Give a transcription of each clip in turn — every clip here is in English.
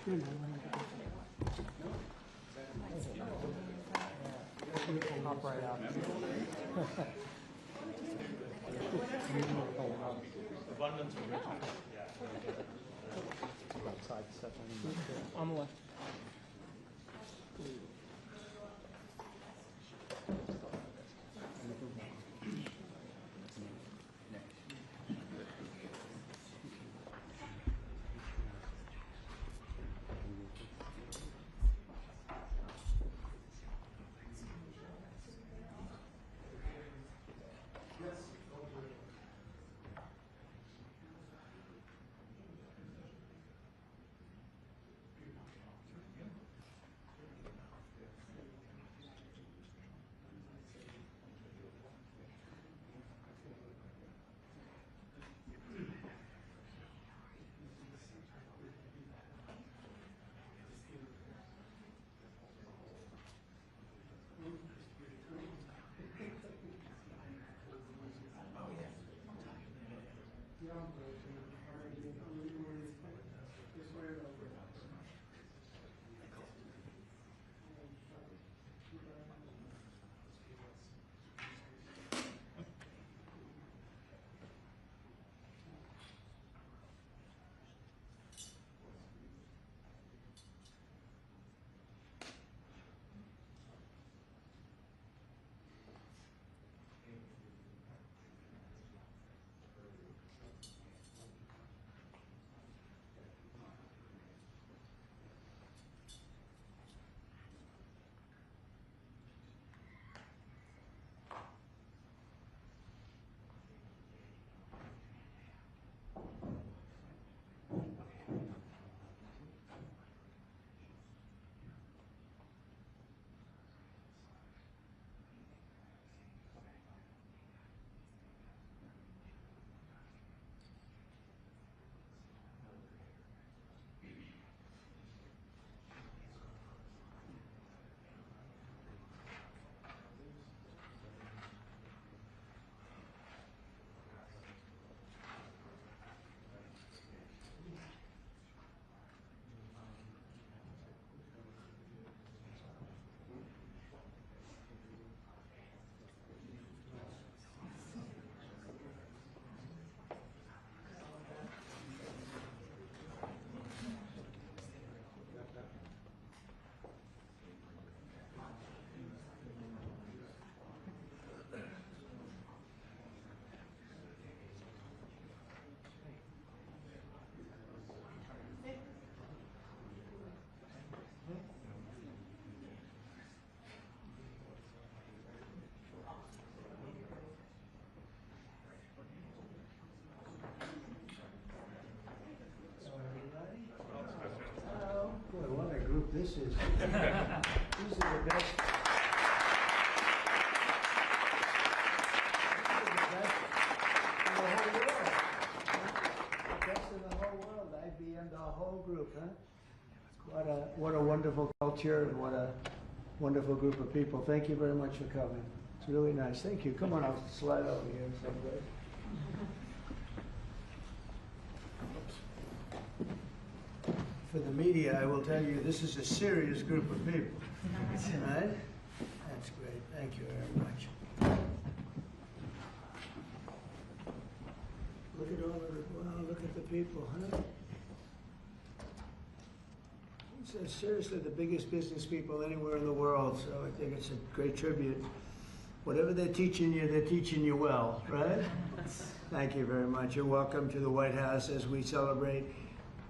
Pop right out. Abundance of riches. Yeah. Outside stuff on the left. Boy, what a group this is. These are the best. Best in the whole world. IBM, the whole group, huh? What a wonderful culture and what a wonderful group of people. Thank you very much for coming. It's really nice. Thank you. Come on, I'll slide over here someday. For the media, I will tell you this is a serious group of people. Right? That's great. Thank you very much. Look at all of the, wow, look at the people, huh? It's seriously the biggest business people anywhere in the world, so I think it's a great tribute. Whatever they're teaching you well, right? Thank you very much. You're welcome to the White House as we celebrate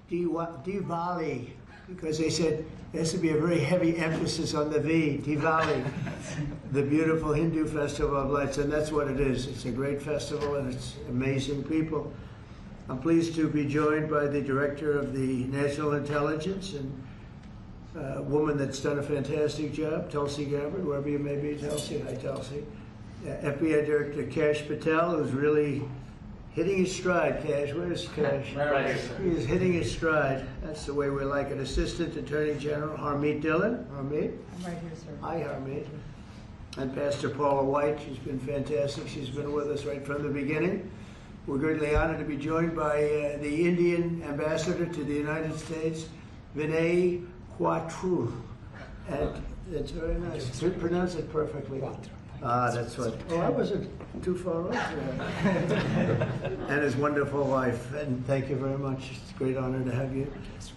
Diwali, because they said there has to be a very heavy emphasis on the V, Diwali, the beautiful Hindu festival of lights, and that's what it is. It's a great festival and it's amazing people. I'm pleased to be joined by the Director of the National Intelligence and a woman that's done a fantastic job, Tulsi Gabbard, wherever you may be, Tulsi. Hi, Tulsi. FBI Director Kash Patel, who's really hitting his stride. Cash, where's Cash? Right. He is hitting his stride. That's the way we like it. Assistant Attorney General Harmeet Dillon. Harmeet? I'm right here, sir. Hi, Harmeet. And Pastor Paula White. She's been fantastic. She's been with us right from the beginning. We're greatly honored to be joined by the Indian Ambassador to the United States, Vinay Quattro. And it's very nice. You pronounce it perfectly. Ah, that's what. Oh, I wasn't too far off there. And his wonderful wife. And thank you very much. It's a great honor to have you.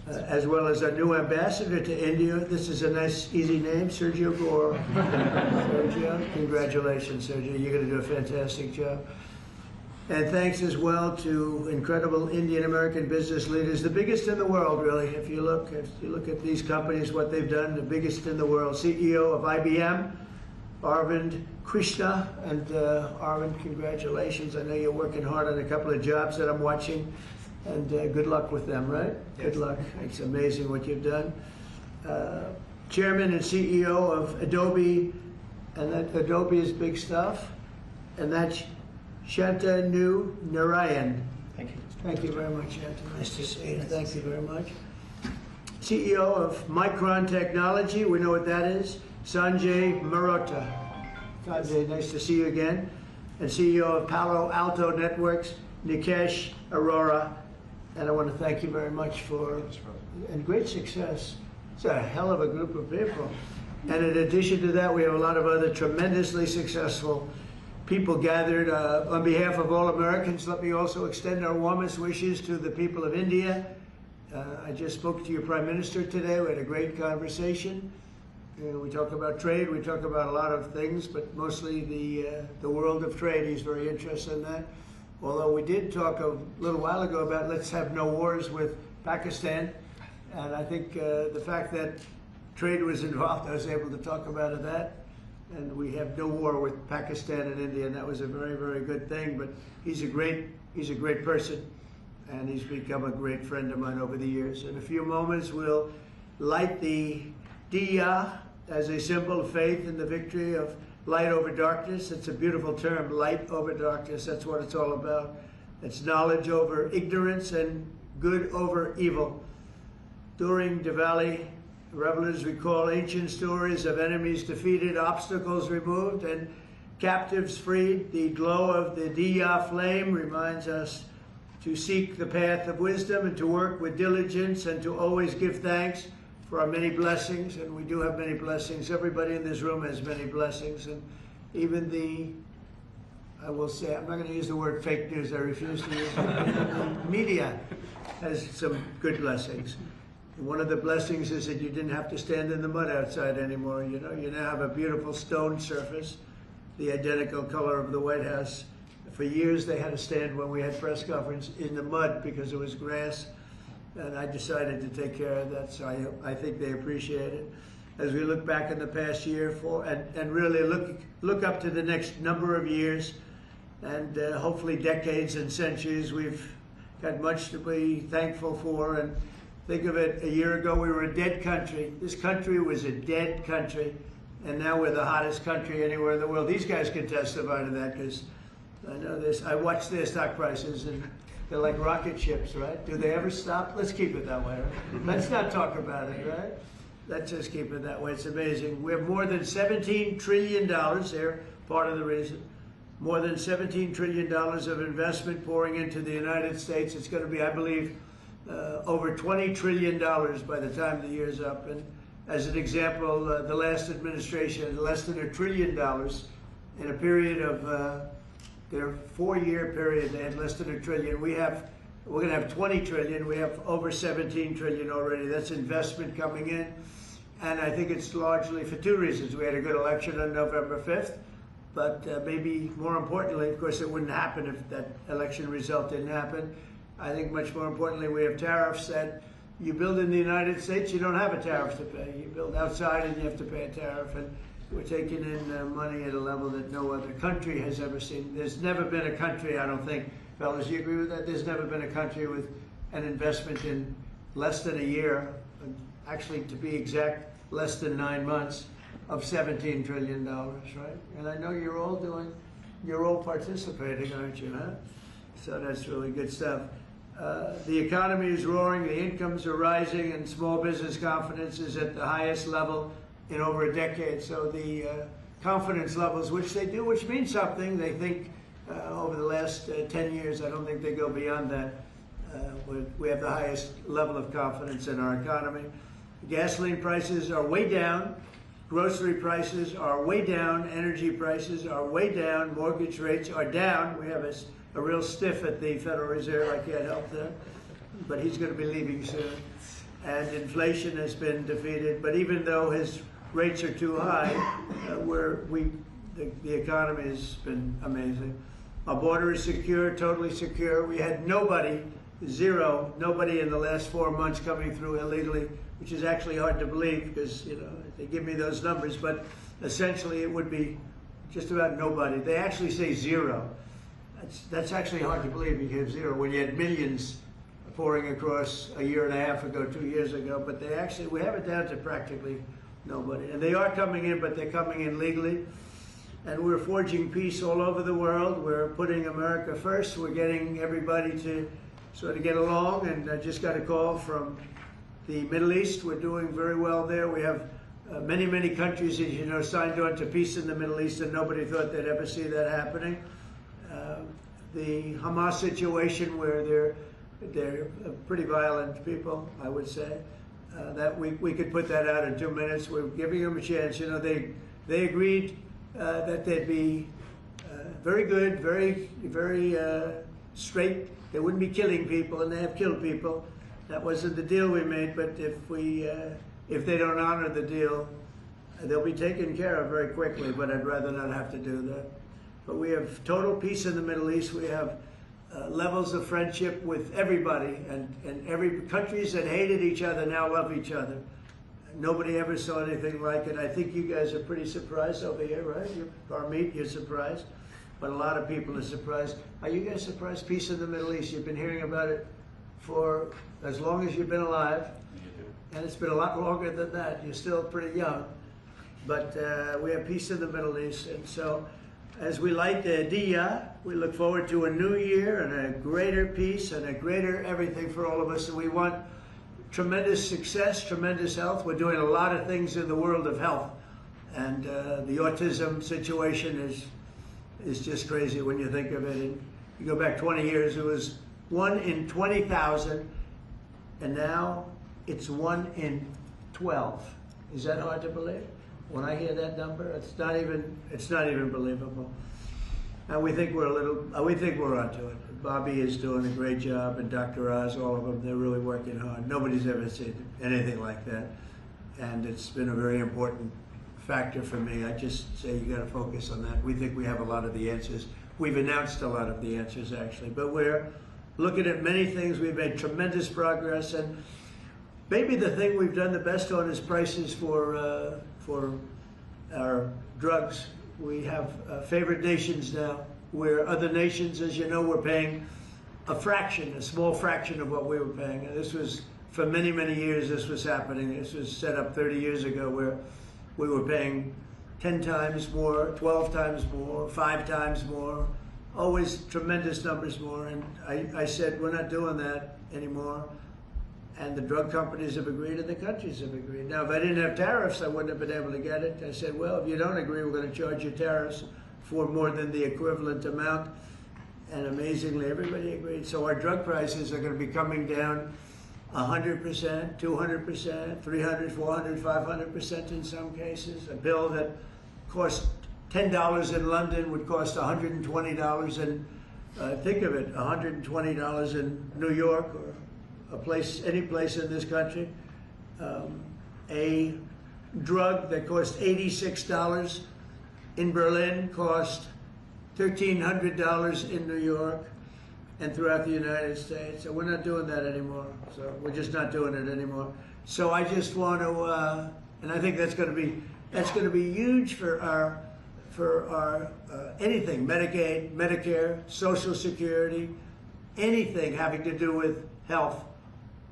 As well as our new ambassador to India. This is a nice, easy name, Sergio Gore. Sergio, congratulations, Sergio. You're going to do a fantastic job. And thanks as well to incredible Indian American business leaders, the biggest in the world, really. If you look at these companies, what they've done, the biggest in the world. CEO of IBM, Arvind Krishna, and Arvind, congratulations. I know you're working hard on a couple of jobs that I'm watching, and good luck with them, right? Yes. Good luck. It's amazing what you've done. Chairman and CEO of Adobe, and that Adobe is big stuff, and that's Shantanu Narayan. Thank you. Thank you very much, Shantanu. Nice to see you. Thank you very much. CEO of Micron Technology, we know what that is, Sanjay Marotta. Sanjay, nice to see you again. And CEO of Palo Alto Networks, Nikesh Arora. And I want to thank you very much for, and great success. It's a hell of a group of people. And in addition to that, we have a lot of other tremendously successful people gathered. On behalf of all Americans, let me also extend our warmest wishes to the people of India. I just spoke to your Prime Minister today. We had a great conversation. We talk about trade, we talk about a lot of things, but mostly the world of trade. He's very interested in that. Although we did talk a little while ago about let's have no wars with Pakistan. And I think the fact that trade was involved, I was able to talk about that. And we have no war with Pakistan and India, and that was a very, very good thing. But he's a great person, and he's become a great friend of mine over the years. In a few moments, we'll light the diya as a symbol of faith in the victory of light over darkness. It's a beautiful term, light over darkness. That's what it's all about. It's knowledge over ignorance and good over evil. During Diwali, revelers recall ancient stories of enemies defeated, obstacles removed, and captives freed. The glow of the diya flame reminds us to seek the path of wisdom and to work with diligence and to always give thanks for our many blessings. And we do have many blessings. Everybody in this room has many blessings. And even I will say, I'm not going to use the word fake news. I refuse to use it. The media has some good blessings. One of the blessings is that you didn't have to stand in the mud outside anymore. You know, you now have a beautiful stone surface, the identical color of the White House. For years they had to stand when we had press conference in the mud because it was grass, and I decided to take care of that, so I think they appreciate it. As we look back in the past year and really look up to the next number of years and hopefully decades and centuries, we've got much to be thankful for. And think of it, a year ago we were a dead country. This country was a dead country, and now we're the hottest country anywhere in the world. These guys can testify to that because I know this. I watch their stock prices, and they're like rocket ships, right? Do they ever stop? Let's keep it that way, right? Let's not talk about it, right? Let's just keep it that way. It's amazing. We have more than $17 trillion. They're part of the reason. More than $17 trillion of investment pouring into the United States. It's going to be, I believe, over $20 trillion by the time the year's up. And as an example, the last administration had less than $1 trillion in a period of their 4-year period. They had less than $1 trillion. We're going to have 20 trillion. We have over 17 trillion already. That's investment coming in. And I think it's largely for two reasons. We had a good election on November 5th, but maybe more importantly, of course, it wouldn't happen if that election result didn't happen. I think much more importantly, we have tariffs that you build in the United States, you don't have a tariff to pay. You build outside and you have to pay a tariff. And we're taking in money at a level that no other country has ever seen. There's never been a country, I don't think, fellas, you agree with that? There's never been a country with an investment in less than a year, actually to be exact, less than 9 months, of $17 trillion, right? And I know you're all participating, aren't you, huh? So that's really good stuff. The economy is roaring, the incomes are rising, and small business confidence is at the highest level in over a decade. So the confidence levels, which means something, they think over the last 10 years, I don't think they go beyond that, We have the highest level of confidence in our economy. Gasoline prices are way down. Grocery prices are way down. Energy prices are way down. Mortgage rates are down. We have a real stiff at the Federal Reserve. I can't help that. But he's going to be leaving soon. And inflation has been defeated. But even though his rates are too high, the economy has been amazing. Our border is secure, totally secure. We had nobody in the last 4 months coming through illegally, which is actually hard to believe because, you know, they give me those numbers, but essentially it would be just about nobody. They actually say zero. That's actually hard to believe. You have zero when you had millions pouring across a year and a half ago, 2 years ago, but we have it down to practically nobody. And they are coming in, but they're coming in legally. And we're forging peace all over the world. We're putting America first. We're getting everybody to sort of get along. And I just got a call from the Middle East. We're doing very well there. We have many, many countries, as you know, signed on to peace in the Middle East, and nobody thought they'd ever see that happening. The Hamas situation, where they're pretty violent people, I would say, that we could put that out in 2 minutes. We're giving them a chance. You know, they agreed that they'd be very good, very straight. They wouldn't be killing people, and they have killed people. That wasn't the deal we made. But if they don't honor the deal, they'll be taken care of very quickly. But I'd rather not have to do that. But we have total peace in the Middle East. We have levels of friendship with everybody, and every countries that hated each other now love each other. Nobody ever saw anything like it. I think you guys are pretty surprised over here, right? You're surprised, but a lot of people are surprised. Are you guys surprised? Peace in the Middle East. You've been hearing about it for as long as you've been alive, and it's been a lot longer than that. You're still pretty young, but we have peace in the Middle East, and so as we light the diya, we look forward to a new year and a greater peace and a greater everything for all of us. And we want tremendous success, tremendous health. We're doing a lot of things in the world of health. And the autism situation is just crazy when you think of it. And you go back 20 years, it was 1 in 20,000, and now it's 1 in 12. Is that hard to believe? When I hear that number, it's not even believable. And we think we're onto it. Bobby is doing a great job, and Dr. Oz, all of them, they're really working hard. Nobody's ever seen anything like that. And it's been a very important factor for me. I just say you got to focus on that. We think we have a lot of the answers. We've announced a lot of the answers, actually. But we're looking at many things. We've made tremendous progress. And maybe the thing we've done the best on is prices for our drugs. We have favored nations now, where other nations, as you know, were paying a small fraction of what we were paying. And this was, for many, many years, this was happening. This was set up 30 years ago, where we were paying 10 times more, 12 times more, 5 times more, always tremendous numbers more. And I said, we're not doing that anymore. And the drug companies have agreed, and the countries have agreed. Now, if I didn't have tariffs, I wouldn't have been able to get it. I said, well, if you don't agree, we're going to charge you tariffs for more than the equivalent amount. And amazingly, everybody agreed. So our drug prices are going to be coming down 100%, 200%, 300, 400, 500% in some cases. A pill that cost $10 in London would cost $120 in, think of it, $120 in New York, or any place in this country. A drug that cost $86 in Berlin cost $1,300 in New York and throughout the United States. So we're not doing that anymore. So we're just not doing it anymore. So I just want to, and I think that's going to be huge for our anything, Medicaid, Medicare, Social Security, anything having to do with health,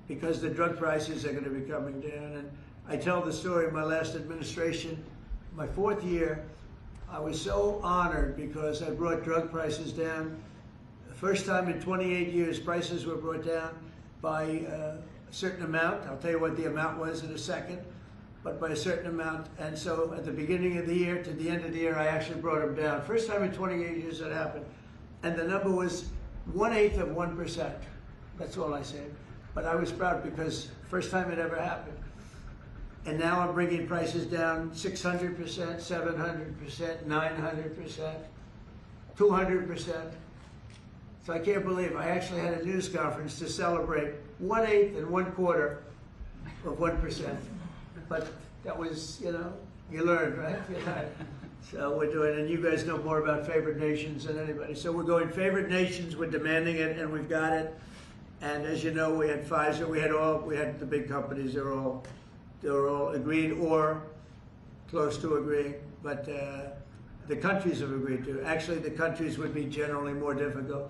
because the drug prices are going to be coming down. And I tell the story of my last administration, my 4th year. I was so honored because I brought drug prices down. The first time in 28 years, prices were brought down by a certain amount. I'll tell you what the amount was in a second, but by a certain amount. And so at the beginning of the year to the end of the year, I actually brought them down. First time in 28 years that happened. And the number was 1/8 of 1%. That's all I say. But I was proud because first time it ever happened. And now I'm bringing prices down 600%, 700%, 900%, 200%. So I can't believe I actually had a news conference to celebrate 1/8 and 1/4 of 1%. But that was, you know, you learned, right? You learned. So we're doing, and you guys know more about favored nations than anybody. So we're going favored nations, we're demanding it, and we've got it. And as you know, we had Pfizer, we had the big companies, they were all agreed or close to agreeing, but the countries have agreed to. Actually, the countries would be generally more difficult.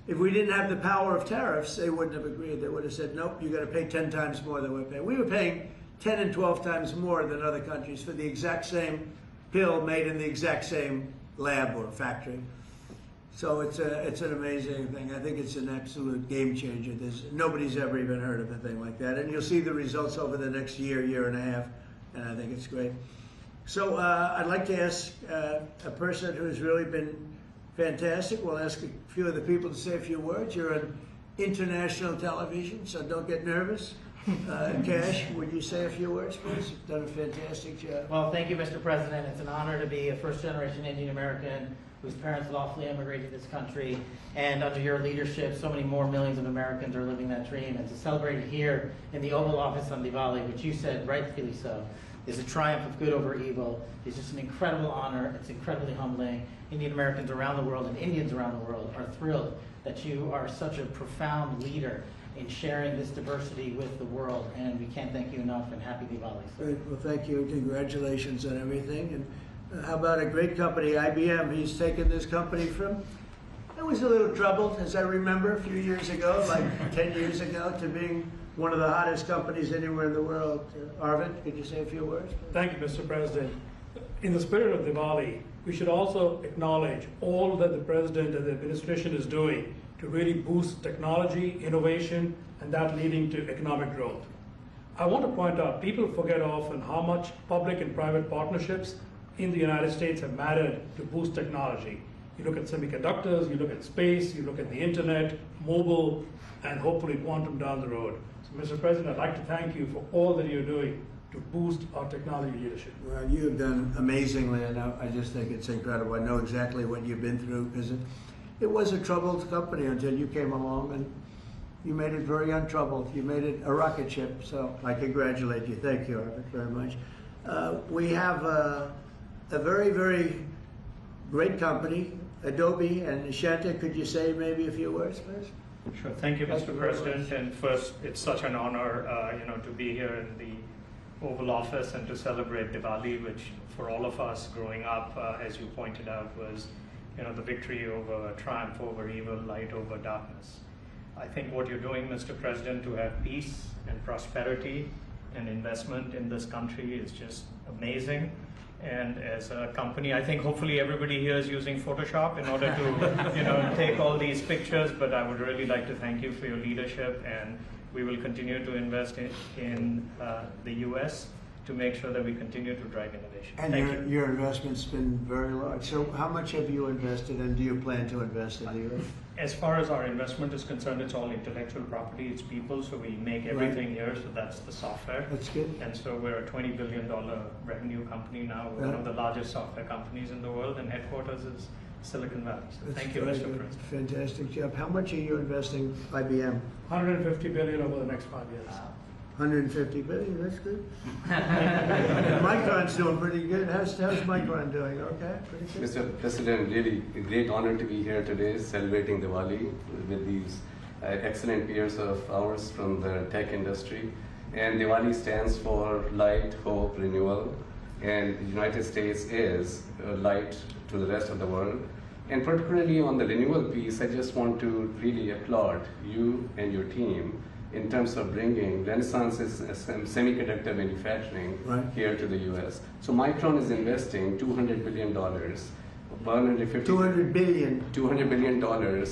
If we didn't have the power of tariffs, they wouldn't have agreed. They would have said, nope, you got to pay 10 times more than we're paying. We were paying 10 and 12 times more than other countries for the exact same pill made in the exact same lab or factory. So it's an amazing thing. I think it's an absolute game changer. Nobody's ever even heard of a thing like that. And you'll see the results over the next year, year and a half, and I think it's great. So I'd like to ask a person who's really been fantastic. We'll ask a few of the people to say a few words. You're on international television, so don't get nervous. Cash, would you say a few words, please? You've done a fantastic job. Well, thank you, Mr. President. It's an honor to be a first-generation Indian American whose parents lawfully immigrated to this country. And under your leadership, so many more millions of Americans are living that dream. And to celebrate it here in the Oval Office on Diwali, which you said, rightfully so, is a triumph of good over evil. It's just an incredible honor. It's incredibly humbling. Indian Americans around the world and Indians around the world are thrilled that you are such a profound leader in sharing this diversity with the world, and we can't thank you enough, and happy Diwali. Great. Well, thank you. Congratulations on everything. And how about a great company, IBM? He's taken this company from, it was a little troubled, as I remember, a few years ago, like 10 years ago, to being one of the hottest companies anywhere in the world. Arvind, could you say a few words? Thank you, Mr. President. In the spirit of Diwali, we should also acknowledge all that the President and the administration is doing to really boost technology, innovation, and that leading to economic growth. I want to point out, people forget often how much public and private partnerships in the United States have mattered to boost technology. You look at semiconductors, you look at space, you look at the internet, mobile, and hopefully quantum down the road. So, Mr. President, I'd like to thank you for all that you're doing to boost our technology leadership. Well, you have done amazingly, and I just think it's incredible. I know exactly what you've been through, because it was a troubled company until you came along, and you made it very untroubled. You made it a rocket ship, so I congratulate you. Thank you, Arvind, very much. We have a very, very great company, Adobe, and Shanta, could you say maybe a few words, please? Sure. Thank you, Mr. President. And first, it's such an honor, to be here in the Oval Office and to celebrate Diwali, which for all of us growing up, as you pointed out, was, the victory over triumph over evil, light over darkness. I think what you're doing, Mr. President, to have peace and prosperity and investment in this country is just amazing. And as a company, I think hopefully everybody here is using Photoshop in order to, take all these pictures. But I would really like to thank you for your leadership, and we will continue to invest in the U.S. to make sure that we continue to drive innovation. And your investment's been very large. So how much have you invested, and do you plan to invest in the U.S.? As far as our investment is concerned, it's all intellectual property, it's people, so we make everything here, so that's the software. That's good. And so we're a $20 billion revenue company now. We're one of the largest software companies in the world, and headquarters is Silicon Valley. So thank you, Mr. President. Fantastic job. How much are you investing, IBM? $150 billion over the next 5 years. 150 billion, that's good. Micron's doing pretty good. How's Micron doing? Okay, pretty good. Mr. President, really a great honor to be here today celebrating Diwali with these excellent peers of ours from the tech industry. And Diwali stands for light, hope, renewal. And the United States is light to the rest of the world. And particularly on the renewal piece, I just want to really applaud you and your team in terms of bringing Renaissance's semiconductor manufacturing here to the U.S. So Micron is investing $200 billion, $200 billion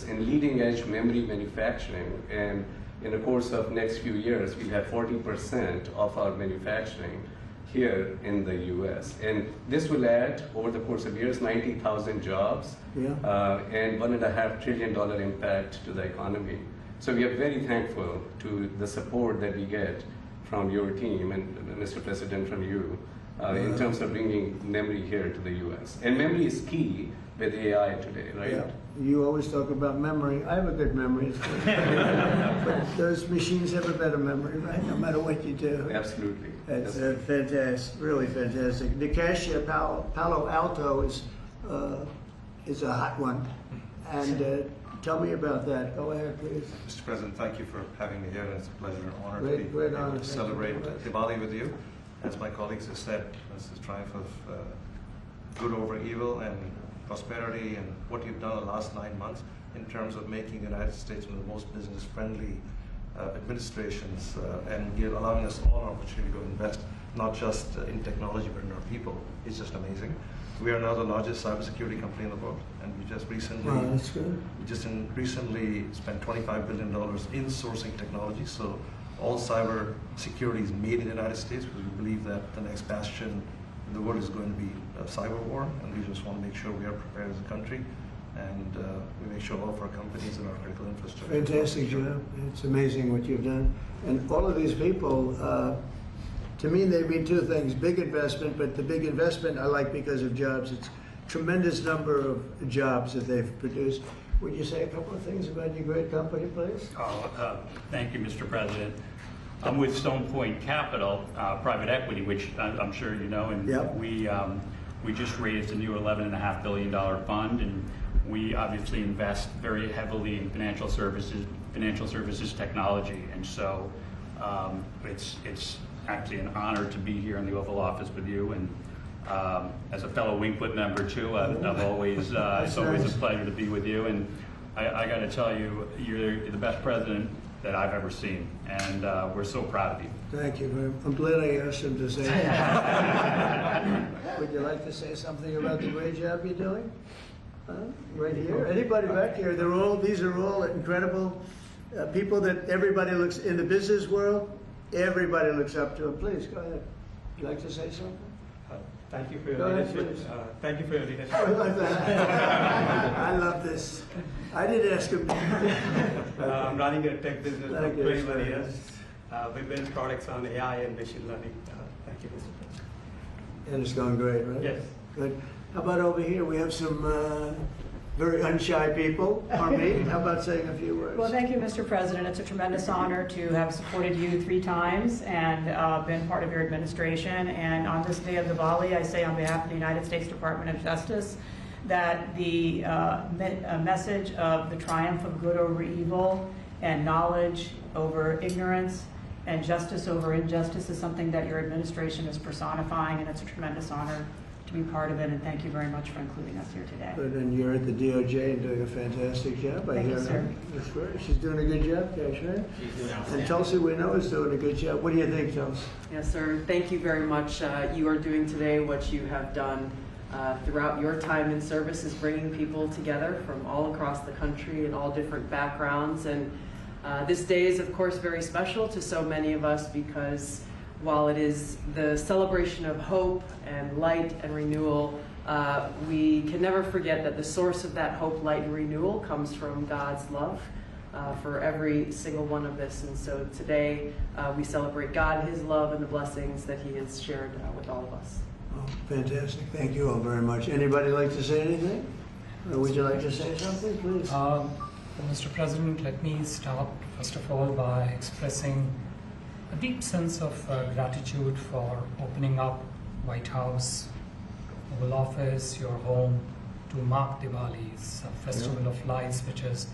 in leading-edge memory manufacturing, and in the course of next few years, we'll have 40% of our manufacturing here in the U.S. And this will add, over the course of years, 90,000 jobs and $1.5 trillion impact to the economy. So we are very thankful to the support that we get from your team and Mr. President, from you, in terms of bringing memory here to the US. And memory is key with AI today, right? Yeah. You always talk about memory. I have a good memory. But those machines have a better memory, right? No matter what you do. Absolutely. That's fantastic, really fantastic. The cashier, Palo Alto, is a hot one. And tell me about that. Go ahead, please. Mr. President, thank you for having me here. It's a pleasure and honor Great- to be great able honor. to Thank celebrate you very much. Diwali with you. As my colleagues have said, this is triumph of good over evil and prosperity, and what you've done the last 9 months in terms of making the United States one of the most business-friendly administrations, and you're allowing us all an opportunity to invest not just in technology but in our people. It's just amazing. We are now the largest cybersecurity company in the world, and we just recently Wow, that's good. recently spent $25 billion in sourcing technology. So all cyber security is made in the United States, because we believe that the next bastion in the world is going to be a cyber war, and we just want to make sure we are prepared as a country, and we make sure all of our companies and our critical infrastructure. Fantastic job. It's amazing what you've done. And all of these people, to me, they mean two things. Big investment, but the big investment I like because of jobs. It's tremendous number of jobs that they've produced. Would you say a couple of things about your great company, please? Thank you, Mr. President. I'm with Stone Point Capital, private equity, which I'm sure you know, and Yep. we just raised a new $11.5 billion fund, and we obviously invest very heavily in financial services technology, and so it's actually an honor to be here in the Oval Office with you, and as a fellow Winkwood member too, I've always it's always a pleasure to be with you, and I got to tell you, you're the best president that I've ever seen, and we're so proud of you. Thank you very much. I'm glad I asked him to say that. Would you like to say something about the great job you're doing? Right here? Anybody back here? These are all incredible people that everybody looks, in the business world, everybody looks up to. Please, go ahead. Would you like to say something? Thank you for your Go ahead, leadership. please. Thank you for your leadership. I like that. I love this. I didn't ask him. I'm running a tech business for Thank you. 21 years. We build products on AI and machine learning. Thank you, Mr. President. And it's going great, right? Yes. Good. How about over here? We have some very unshy people. Harmeet, how about saying a few words? Well, thank you, Mr. President. It's a tremendous honor to have supported you 3 times and been part of your administration. And on this day of Diwali, I say on behalf of the United States Department of Justice that the message of the triumph of good over evil and knowledge over ignorance and justice over injustice is something that your administration is personifying, and it's a tremendous honor to be part of it, and thank you very much for including us here today. Good, and you're at the DOJ and doing a fantastic job. Thank you, sir. That's great. She's doing a good job, Cash, right? She's doing And outstanding. Tulsi, we know, is doing a good job. What do you think, Tulsi? Yes, sir. Thank you very much. You are doing today what you have done throughout your time in service, is bringing people together from all across the country and all different backgrounds. And this day is, of course, very special to so many of us, because while it is the celebration of hope and light and renewal, we can never forget that the source of that hope, light, and renewal comes from God's love for every single one of us. And so today we celebrate God, His love, and the blessings that He has shared with all of us. Oh, fantastic. Thank you all very much. Anybody like to say anything? Or would you like to say something, please? Mr. President, let me start first of all by expressing a deep sense of gratitude for opening up White House, Oval Office, your home, to mark Diwali. It's a festival of lights which is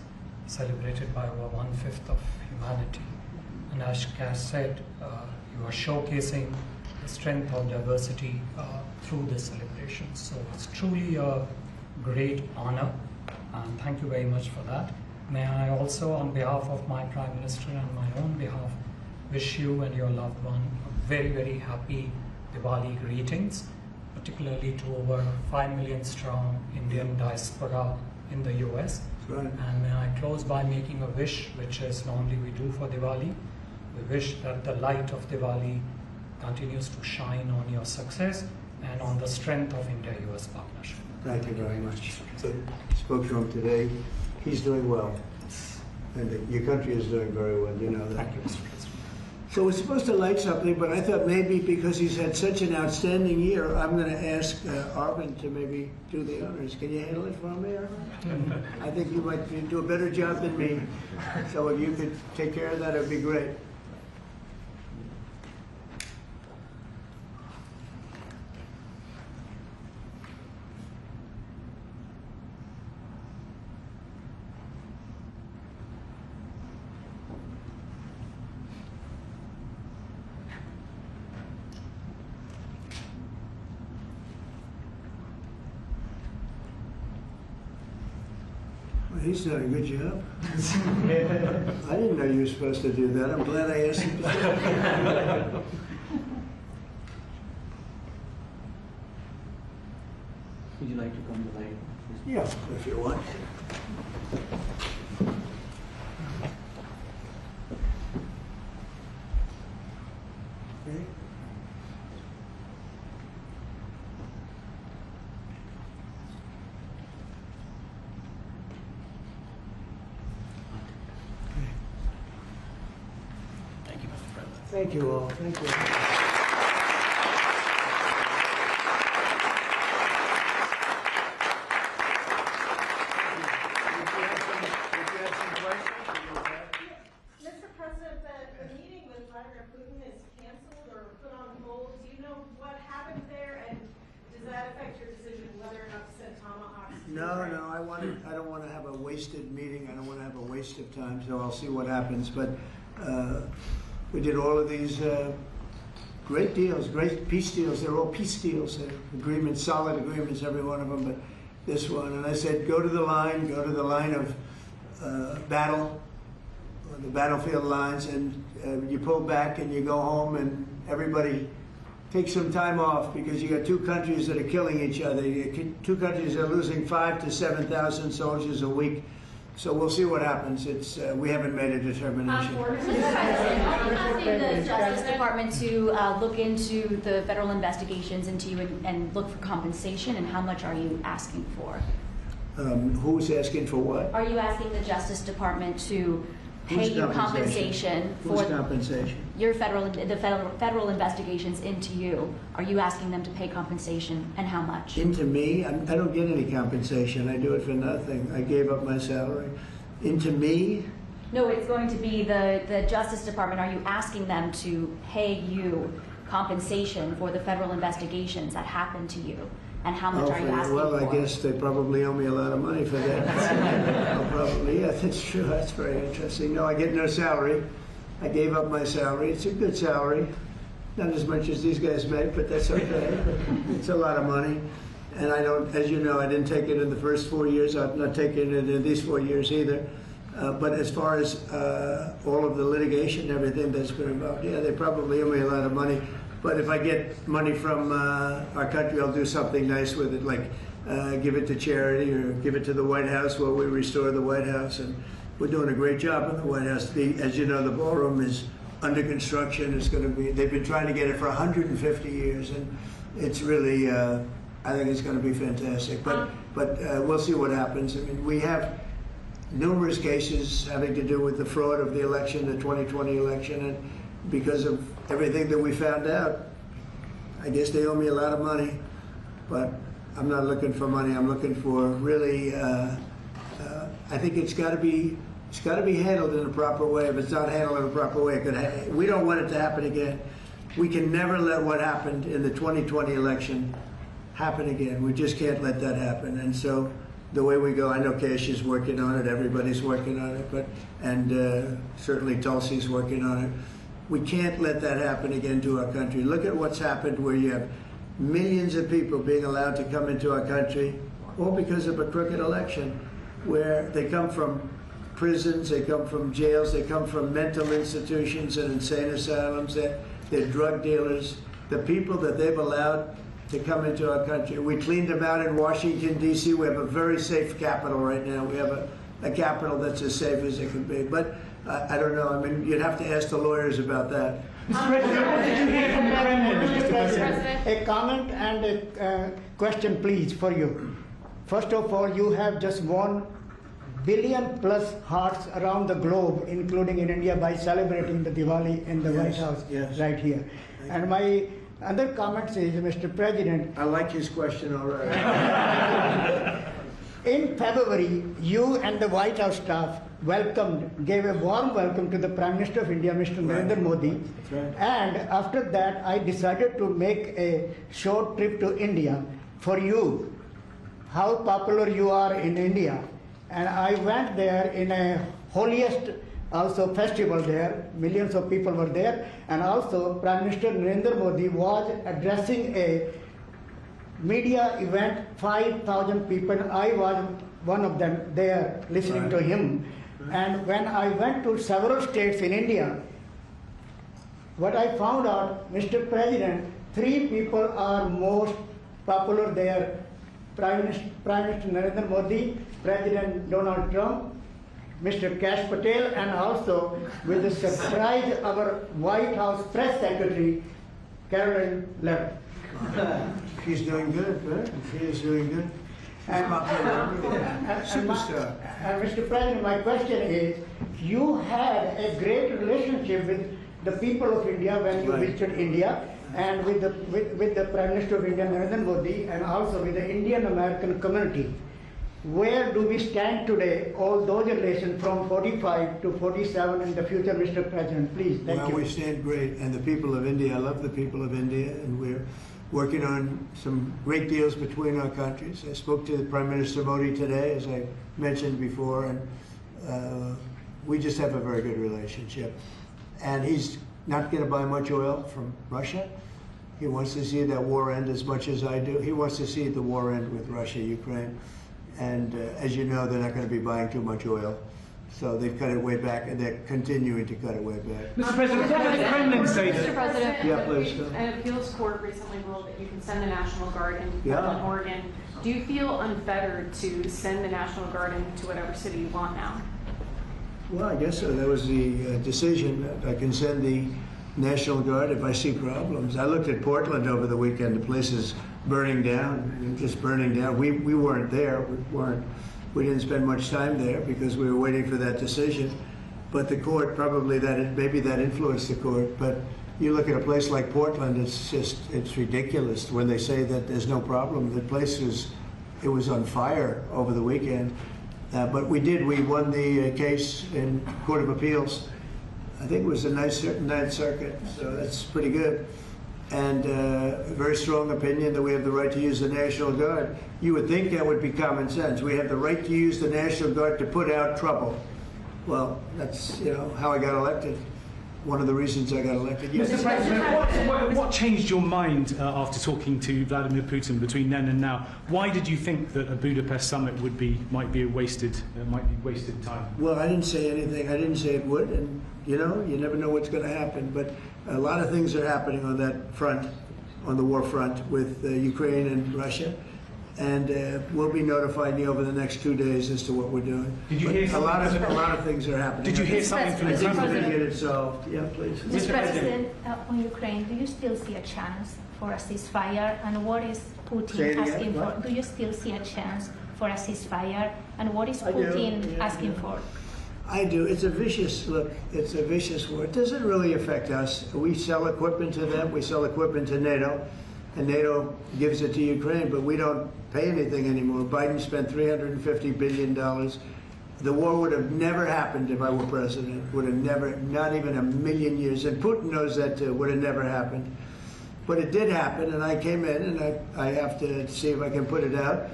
celebrated by over 1/5 of humanity. And as Cash said, you are showcasing the strength of diversity through this celebration. So it's truly a great honor, and thank you very much for that. May I also, on behalf of my Prime Minister and my own behalf, wish you and your loved one a very, very happy Diwali greetings, particularly to over 5 million strong Indian diaspora in the US. Right. And may I close by making a wish, which is normally we do for Diwali. We wish that the light of Diwali continues to shine on your success and on the strength of India-US partnership. Thank you very much. Spoke to him today. He's doing well. And your country is doing very well, you know that. Thank you, Mr. President. So we're supposed to light something, but I thought maybe because he's had such an outstanding year, I'm going to ask Arvind to maybe do the honors. Can you handle it for me, Arvind? I think you might do a better job than me. So if you could take care of that, it'd be great. Well, he's done a good job. I didn't know you were supposed to do that. I'm glad I asked him. Would you like to come to light? Yeah, if you want. Okay. Thank you, Mr. President. Thank you all. Thank you. Mr. President, the meeting with Vladimir Putin is canceled or put on hold. Do you know what happened there, and does that affect your decision whether or not to send tomahawks? to No, Ukraine? no, I don't want to have a wasted meeting. I don't want to have a waste of time, so I'll see what happens. But we did all of these great deals, great peace deals. They're all peace deals, agreements, solid agreements, every one of them. But this one, and I said, go to the line of battle, or the battlefield lines, and you pull back and you go home, and everybody take some time off, because you got two countries that are killing each other. Two countries are losing 5,000 to 7,000 soldiers a week. So we'll see what happens. It's we haven't made a determination. Mr. President, are you asking the Justice Department to look into the federal investigations into you and look for compensation, and how much are you asking for? Who's asking for what? Are you asking the Justice Department to pay you compensation Whose for compensation? your federal investigations into you? Are you asking them to pay compensation, and how much? Into me? I don't get any compensation. I do it for nothing. I gave up my salary. Into me? No, it's going to be the Justice Department. Are you asking them to pay you compensation for the federal investigations that happened to you? And how much are you asking well, for? I guess they probably owe me a lot of money for that. I'll probably, yeah, that's true. That's very interesting. No, I get no salary. I gave up my salary. It's a good salary. Not as much as these guys make, but that's okay. It's a lot of money. And I don't, as you know, I didn't take it in the first 4 years. I'm not taking it in these 4 years either. But as far as all of the litigation and everything that's been involved, yeah, they probably owe me a lot of money. But if I get money from our country, I'll do something nice with it, like give it to charity or give it to the White House, where we restore the White House. And we're doing a great job in the White House. As you know, the ballroom is under construction. It's going to be, they've been trying to get it for 150 years, and it's really, I think it's going to be fantastic. But we'll see what happens. I mean, we have numerous cases having to do with the fraud of the election, the 2020 election, and because of everything that we found out, I guess they owe me a lot of money, but I'm not looking for money. I'm looking for really, I think it's got to be handled in a proper way. If it's not handled in a proper way, we don't want it to happen again. We can never let what happened in the 2020 election happen again. We just can't let that happen. And so the way we go, I know Cash is working on it, everybody's working on it, and certainly Tulsi's working on it. We can't let that happen again to our country. Look at what's happened, where you have millions of people being allowed to come into our country, all because of a crooked election, where they come from prisons, they come from jails, they come from mental institutions and insane asylums, they're drug dealers. The people that they've allowed to come into our country, we cleaned them out in Washington, D.C. We have a very safe capital right now. We have a capital that's as safe as it can be. But I don't know. I mean, you'd have to ask the lawyers about that. Mr. President, what did you hear from the Prime Minister? Mr. President, a comment and a question, please, for you. First of all, you have just won billion plus hearts around the globe, including in India, by celebrating the Diwali in the White House right here. And my other comment is, Mr. President, I like his question already. in February, you and the White House staff gave a warm welcome to the Prime Minister of India, Mr. Narendra Modi. That's right. And after that, I decided to make a short trip to India for you, how popular you are in India. And I went there in a holiest also festival there. Millions of people were there. And also Prime Minister Narendra Modi was addressing a media event, 5,000 people. I was one of them there listening to him. And when I went to several states in India, what I found out, Mr. President, 3 people are most popular there. Prime Minister Narendra Modi, President Donald Trump, Mr. Kash Patel, and also with the surprise, our White House Press Secretary, Caroline Levitt. She's doing good, right? She is doing good. And Superstar. And Mr. President, my question is, you had a great relationship with the people of India when you visited India, and with the Prime Minister of India, Narendra Modi, and also with the Indian American community. Where do we stand today, all those relations from 45 to 47 in the future, Mr. President? Please, thank you. We stand great, and the people of India, I love the people of India, and we're working on some great deals between our countries. I spoke to Prime Minister Modi today, as I mentioned before, and we just have a very good relationship. And he's not going to buy much oil from Russia. He wants to see that war end as much as I do. He wants to see the war end with Russia, Ukraine. And as you know, they're not going to be buying too much oil. So they've cut it way back, and they're continuing to cut it way back. Mr. President, what did the Kremlin say? Mr. President, Yeah, please. an appeals court recently ruled that you can send the National Guard into Yeah. Portland, Oregon. Do you feel unfettered to send the National Guard into whatever city you want now? Well, I guess so. That was the decision. I can send the National Guard if I see problems. I looked at Portland over the weekend. The place is burning down, just burning down. We weren't there. We didn't spend much time there because we were waiting for that decision. But the court, maybe that influenced the court. But you look at a place like Portland, it's ridiculous when they say that there's no problem. The place was on fire over the weekend. But we won the case in Court of Appeals. I think it was the Ninth Circuit, so that's pretty good. And a very strong opinion that we have the right to use the National Guard. You would think that would be common sense. We have the right to use the National Guard to put out trouble. Well, that's how I got elected. One of the reasons I got elected. Yes. Mr. President, what changed your mind after talking to Vladimir Putin between then and now? Why did you think that a Budapest summit might be wasted time? Well, I didn't say anything. I didn't say it would, and you never know what's going to happen. But a lot of things are happening on that front, on the war front with Ukraine and Russia. And we'll be notifying you over the next 2 days as to what we're doing. Did you hear a lot of things are happening. Did you hear something from the Kremlin? Get it solved. Yeah, please. Mr. President, on Ukraine, do you still see a chance for a ceasefire? And what is Putin asking for? Do you still see a chance for a ceasefire? And what is Putin asking for? I do. It's a vicious war. It doesn't really affect us. We sell equipment to them. We sell equipment to NATO. And NATO gives it to Ukraine, but we don't pay anything anymore. Biden spent $350 billion. The war would have never happened if I were president. Would have never, not even a million years. And Putin knows that too. Would have never happened. But it did happen, and I came in, and I have to see if I can put it out.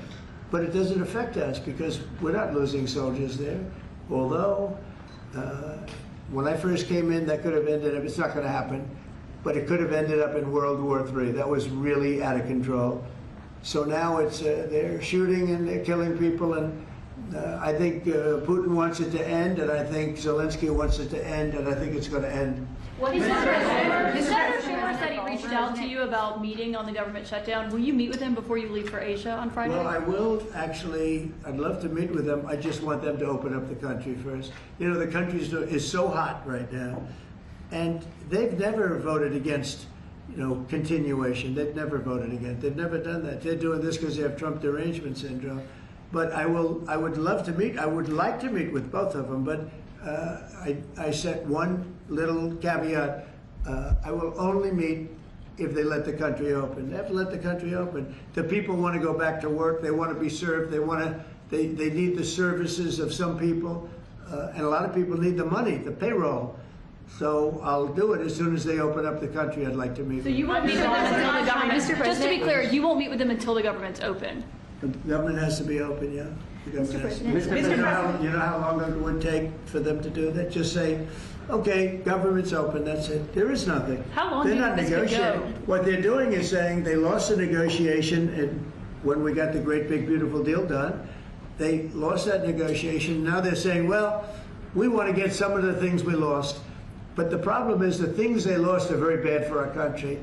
But it doesn't affect us because we're not losing soldiers there. Although, when I first came in, that could have ended up, it's not going to happen. But it could have ended up in World War III. That was really out of control. So now they're shooting and they're killing people, and I think Putin wants it to end, and I think Zelensky wants it to end, and I think it's going to end. What is Senator Schumer said he reached out to you about meeting on the government shutdown. Will you meet with him before you leave for Asia on Friday? Well, I will actually. I'd love to meet with them. I just want them to open up the country first. The country is so hot right now. And they've never voted against, continuation. They've never voted against. They've never done that. They're doing this because they have Trump derangement syndrome. But I would love to meet. I would like to meet with both of them. But I set one little caveat. I will only meet if they let the country open. They have to let the country open. The people want to go back to work. They want to be served. They need the services of some people, and a lot of people need the money, the payroll. So I'll do it as soon as they open up the country. I'd like to meet. So you won't meet with them until the government. Just to be clear, you won't meet with them until the government's open. The government has to be open, yeah. The government has to be Mr. President. You know how long it would take for them to do that? Just say, okay, government's open, that's it. There is nothing. How long They're do you not think this could negotiating. go? What they're doing is saying they lost the negotiation, and when we got the great big beautiful deal done, they lost that negotiation. Now they're saying, well, we want to get some of the things we lost. But the problem is the things they lost are very bad for our country.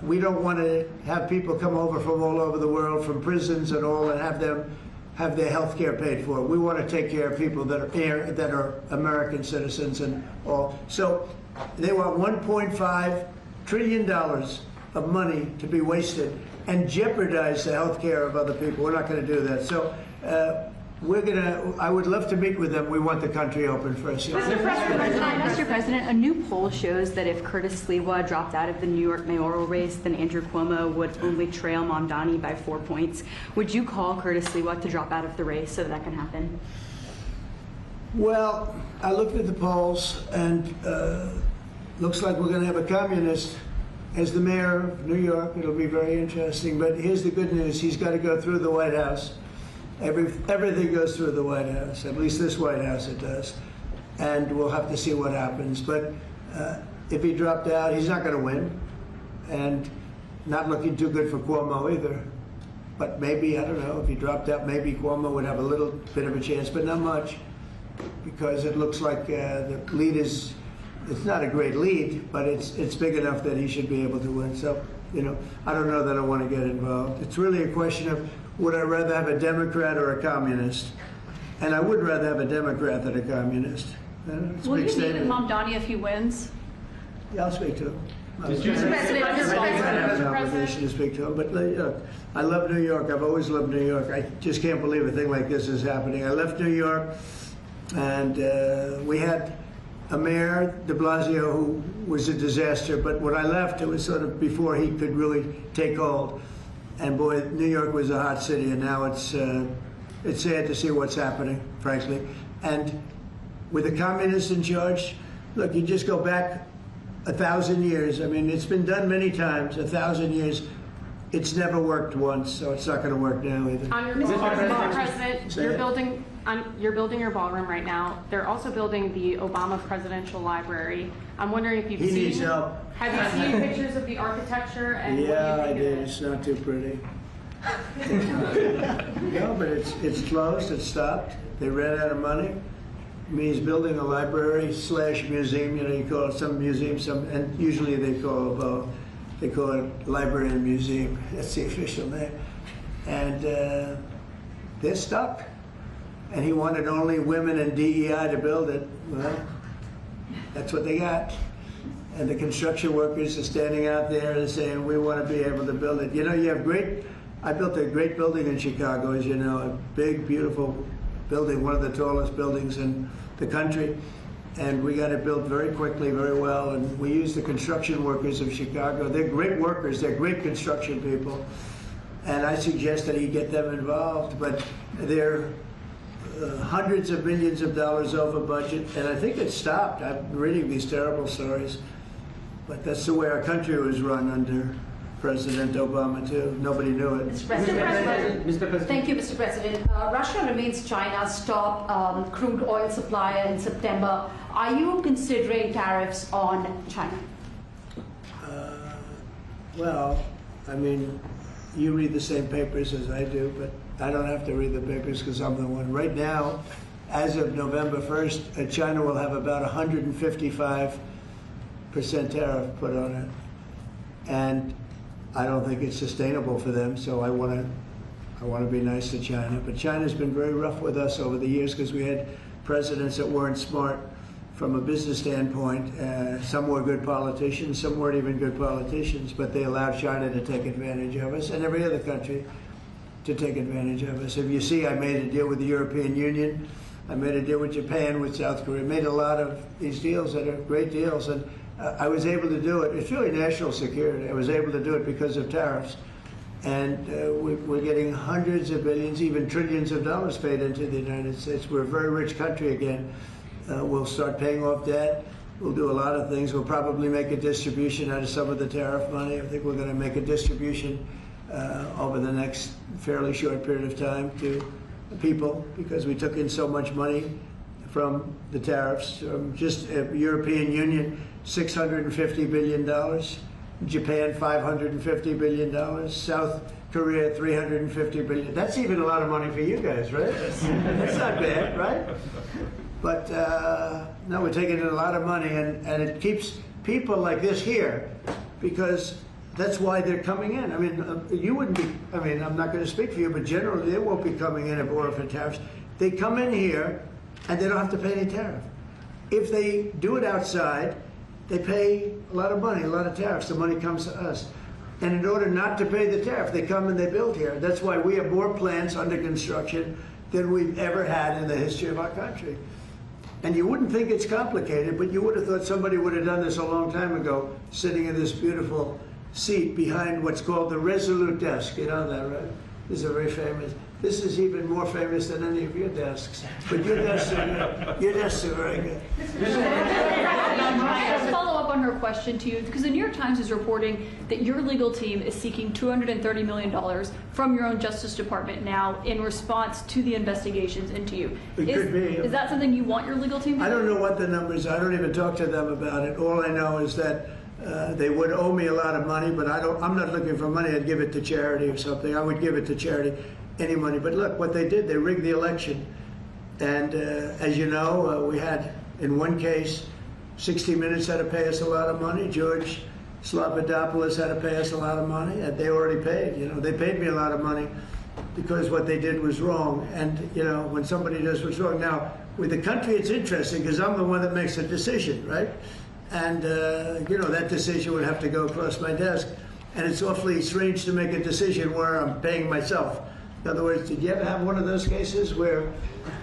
We don't want to have people come over from all over the world, from prisons and all, and have them have their health care paid for. We want to take care of people that are American citizens and all. So they want $1.5 trillion of money to be wasted and jeopardize the health care of other people. We're not going to do that. So I would love to meet with them. We want the country open first. Mr. President, a new poll shows that if Curtis Sliwa dropped out of the New York mayoral race, then Andrew Cuomo would only trail Mamdani by 4 points. Would you call Curtis Sliwa to drop out of the race so that can happen? Well, I looked at the polls, and looks like we're going to have a communist as the mayor of New York. It'll be very interesting. But here's the good news. He's got to go through the White House. Everything goes through the White House, at least this White House it does. And we'll have to see what happens. But if he dropped out, he's not going to win. And not looking too good for Cuomo either. But maybe, I don't know, if he dropped out, maybe Cuomo would have a little bit of a chance, but not much. Because it looks like the lead it's not a great lead, but it's big enough that he should be able to win. So, I don't know that I want to get involved. It's really a question of, would I rather have a Democrat or a communist? And I would rather have a Democrat than a communist. Will you meet with Mamdani if he wins? Yeah, I'll speak to him. Mr. President, I have an obligation to speak to him, but I love New York. I've always loved New York. I just can't believe a thing like this is happening. I left New York, and we had a mayor, de Blasio, who was a disaster, but when I left, it was sort of before he could really take hold. And boy, New York was a hot city, and now it's sad to see what's happening, frankly. And with the communists in charge, look, you just go back 1,000 years. I mean, it's been done many times, 1,000 years. It's never worked once, so it's not going to work now either. On your Mr. President, you're building your ballroom right now. They're also building the Obama Presidential Library. I'm wondering if you've He seen. needs help. Have you seen pictures of the architecture and Yeah, what I do you think did. of it? It's not too pretty. No, but it's closed. It's stopped. They ran out of money. I mean, he's building a library / museum. You call it some museum, and usually they call it library and museum. That's the official name. And they're stuck. And he wanted only women and DEI to build it. Well, that's what they got. And the construction workers are standing out there and saying, we want to be able to build it. I built a great building in Chicago, as you know, a big, beautiful building, one of the tallest buildings in the country. And we got it built very quickly, very well. And we used the construction workers of Chicago. They're great workers. They're great construction people. And I suggest that he get them involved. But they're hundreds of millions of dollars over budget. And I think it stopped. I'm reading these terrible stories. But that's the way our country was run under President Obama, too. Nobody knew it. Mr. President. Thank you, Mr. President. Russia remains China's top crude oil supplier in September. Are you considering tariffs on China? Well, I mean, you read the same papers as I do, but I don't have to read the papers because I'm the one. Right now, as of November 1st, China will have about 155% tariff put on it. And I don't think it's sustainable for them, so I want to be nice to China. But China's been very rough with us over the years because we had presidents that weren't smart from a business standpoint. Some were good politicians, some weren't even good politicians, but they allowed China to take advantage of us, and every other country. to take advantage of us. If you see, I made a deal with the European Union. I made a deal with Japan, with South Korea. Made a lot of these deals that are great deals, and I was able to do it. It's really national security. I was able to do it because of tariffs. And we're getting hundreds of billions, even trillions of dollars paid into the United States. We're a very rich country again. We'll start paying off debt. We'll do a lot of things. We'll probably make a distribution out of some of the tariff money. I think we're going to make a distribution over the next fairly short period of time to people, because we took in so much money from the tariffs. Just European Union, $650 billion. Japan, $550 billion. South Korea, $350 billion. That's even a lot of money for you guys, right? That's not bad, right? But no, we're taking in a lot of money, and it keeps people like this here, because that's why they're coming in. I mean, you wouldn't be, I mean, I'm not going to speak for you, but generally they won't be coming in if it weren't for tariffs. They come in here, and they don't have to pay any tariff. If they do it outside, they pay a lot of money, a lot of tariffs. The money comes to us. And in order not to pay the tariff, they come and they build here. That's why we have more plants under construction than we've ever had in the history of our country. And you wouldn't think it's complicated, but you would have thought somebody would have done this a long time ago, sitting in this beautiful seat behind what's called the Resolute desk. You know that, right? This is a very famous. This is even more famous than any of your desks. But your desks are good. Your desks are very good. I'll follow up on her question to you, because the New York Times is reporting that your legal team is seeking $230 million from your own Justice Department now in response to the investigations into you. It could be. Is that something you want your legal team to do? I don't know what the numbers are. I don't even talk to them about it. All I know is that they would owe me a lot of money, but I'm not looking for money. I'd give it to charity or something. I would give it to charity, any money. But look, what they did, they rigged the election. And as you know, we had, in one case, 60 Minutes had to pay us a lot of money. George Slobodanopoulos had to pay us a lot of money, and they already paid. You know, they paid me a lot of money because what they did was wrong. And you know, when somebody does what's wrong, now with the country, it's interesting because I'm the one that makes the decision, right? And you know, that decision would have to go across my desk, and it's awfully strange to make a decision where I'm paying myself. In other words, did you ever have one of those cases where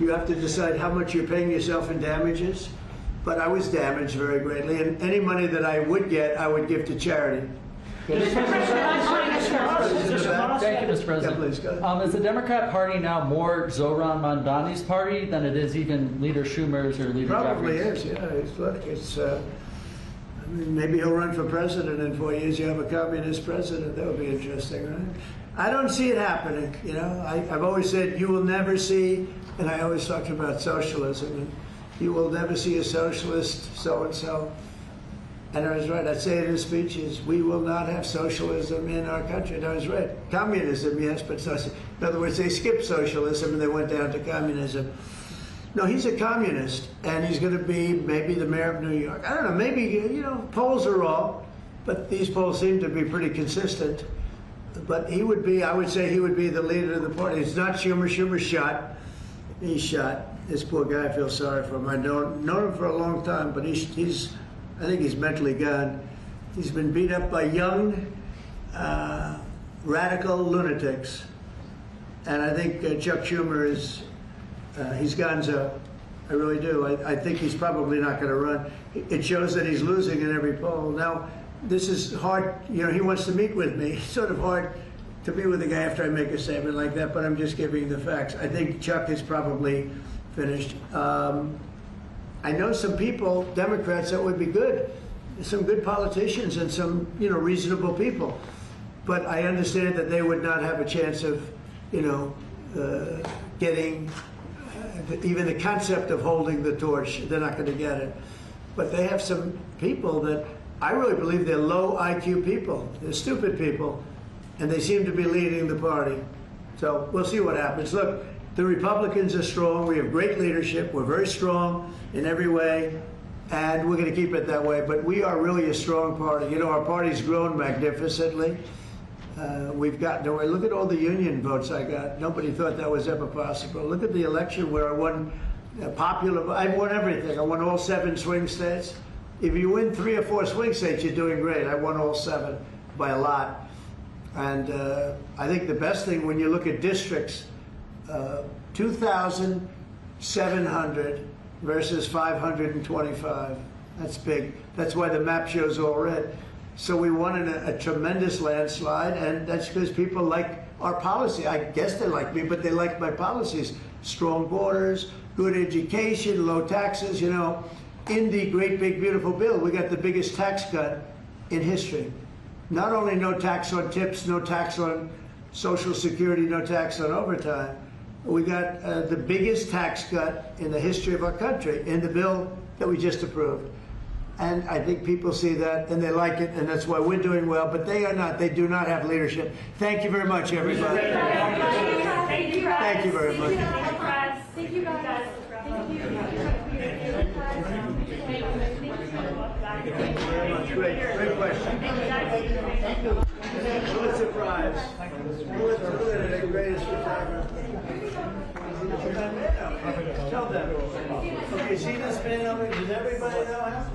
you have to decide how much you're paying yourself in damages? But I was damaged very greatly, and any money that I would get, I would give to charity. Thank you, Mr. President. Yeah, please, go ahead. Is the Democrat Party now more Zohran Mamdani's party than it is even Leader Schumer's or Leader Probably Jeffries? is, yeah. I mean, maybe he'll run for president in 4 years. You have a communist president. That would be interesting, right? I don't see it happening. You know, I've always said you will never see, and I always talked about socialism, and you will never see a socialist so-and-so. And I was right. I'd say it in speeches, we will not have socialism in our country. And I was right. Communism, yes, but socialism. In other words, they skipped socialism and they went down to communism. No, he's a communist, and he's going to be maybe the mayor of New York. I don't know, maybe, you know, polls are wrong, but these polls seem to be pretty consistent. But he would be, I would say he would be the leader of the party. It's not Schumer. Schumer's shot. He's shot. This poor guy, I feel sorry for him. I've known him for a long time, but he's I think he's mentally gone. He's been beat up by young, radical lunatics. And I think Chuck Schumer is, he's gonzo. I really do. I think he's probably not going to run. It shows that he's losing in every poll. Now, this is hard. You know, he wants to meet with me. It's sort of hard to meet with a guy after I make a statement like that, but I'm just giving the facts. I think Chuck is probably finished. I know some people, Democrats, that would be good. Some good politicians and some, you know, reasonable people. But I understand that they would not have a chance of, you know, getting even the concept of holding the torch. They're not going to get it. But they have some people that I really believe they're low IQ people. They're stupid people. And they seem to be leading the party. So we'll see what happens. Look, the Republicans are strong. We have great leadership. We're very strong in every way, and we're going to keep it that way. But we are really a strong party. You know, our party's grown magnificently. We've gotten away. Look at all the union votes I got. Nobody thought that was ever possible. Look at the election where I won I won everything. I won all 7 swing states. If you win 3 or 4 swing states, you're doing great. I won all 7 by a lot. And I think the best thing when you look at districts, 2,700 versus 525. That's big. That's why the map shows all red. So we won in a tremendous landslide, and that's because people like our policy. I guess they like me, but they like my policies. Strong borders, good education, low taxes. You know, in the great big beautiful bill, we got the biggest tax cut in history. Not only no tax on tips, no tax on Social Security, no tax on overtime, we got the biggest tax cut in the history of our country in the bill that we just approved. And I think people see that and they like it, and that's why we're doing well, but they are not. They do not have leadership. Thank you very much, everybody. Thank you, Thank you very much. Thank you, guys. Great question. Thank you. Pulitzer Prize. Pulitzer, the greatest photographer. Tell them. Okay, see this man over? Does everybody know?